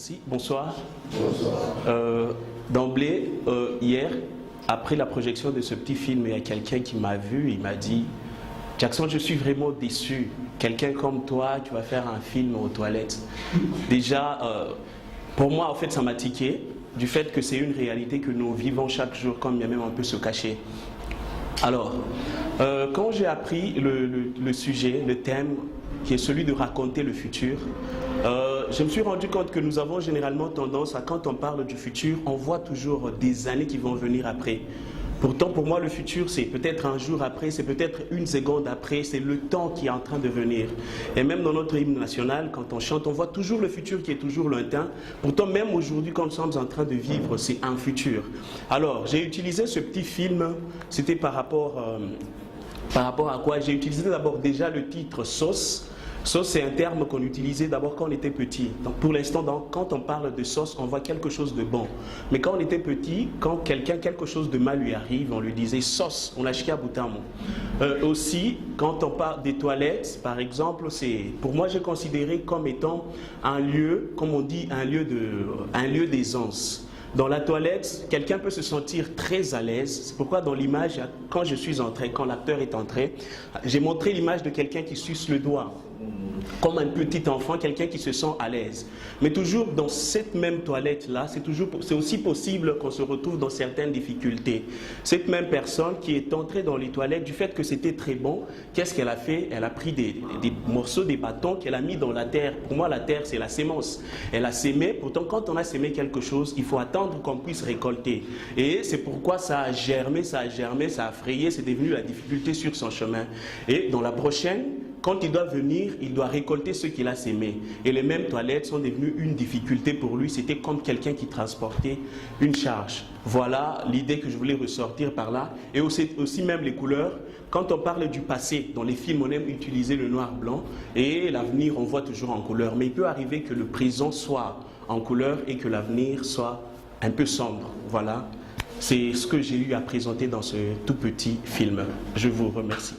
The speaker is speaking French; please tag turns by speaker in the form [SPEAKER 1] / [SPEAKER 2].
[SPEAKER 1] Merci. Bonsoir. D'emblée, hier, après la projection de ce petit film, il y a quelqu'un qui m'a vu, il m'a dit « Jackson, je suis vraiment déçu. Quelqu'un comme toi, tu vas faire un film aux toilettes. » Déjà, pour moi, en fait, ça m'a tiqué, du fait que c'est une réalité que nous vivons chaque jour, comme bien même on peut se cacher. Alors, quand j'ai appris le sujet, le thème, qui est celui de raconter le futur, je me suis rendu compte que nous avons généralement tendance à, quand on parle du futur, on voit toujours des années qui vont venir après. Pourtant, pour moi, le futur, c'est peut-être un jour après, c'est peut-être une seconde après, c'est le temps qui est en train de venir. Et même dans notre hymne national, quand on chante, on voit toujours le futur qui est toujours lointain. Pourtant, même aujourd'hui, quand nous sommes en train de vivre, c'est un futur. Alors, j'ai utilisé ce petit film, c'était par rapport à quoi? J'ai utilisé d'abord déjà le titre « Sauce ». Sauce, c'est un terme qu'on utilisait d'abord quand on était petit. Donc pour l'instant, quand on parle de sauce, on voit quelque chose de bon. Mais quand on était petit, quand quelque chose de mal lui arrive, on lui disait sauce, on a chié à boutamo. Aussi, quand on parle des toilettes, par exemple, pour moi, j'ai considéré comme étant un lieu, comme on dit, un lieu d'aisance. Dans la toilette, quelqu'un peut se sentir très à l'aise. C'est pourquoi dans l'image, quand je suis entré, quand l'acteur est entré, j'ai montré l'image de quelqu'un qui suce le doigt. Comme un petit enfant, quelqu'un qui se sent à l'aise. Mais toujours dans cette même toilette-là, c'est aussi possible qu'on se retrouve dans certaines difficultés. Cette même personne qui est entrée dans les toilettes, du fait que c'était très bon, qu'est-ce qu'elle a fait? Elle a pris des morceaux, des bâtons qu'elle a mis dans la terre. Pour moi, la terre, c'est la sémence. Elle a sémé. Pourtant, quand on a sémé quelque chose, il faut attendre qu'on puisse récolter. Et c'est pourquoi ça a germé, ça a frayé, c'est devenu la difficulté sur son chemin. Et dans la prochaine, quand il doit venir, il doit récolter ce qu'il a sémé. Et les mêmes toilettes sont devenues une difficulté pour lui. C'était comme quelqu'un qui transportait une charge. Voilà l'idée que je voulais ressortir par là. Et aussi même les couleurs. Quand on parle du passé, dans les films, on aime utiliser le noir-blanc. Et l'avenir, on voit toujours en couleur. Mais il peut arriver que le présent soit en couleur et que l'avenir soit un peu sombre. Voilà. C'est ce que j'ai eu à présenter dans ce tout petit film. Je vous remercie.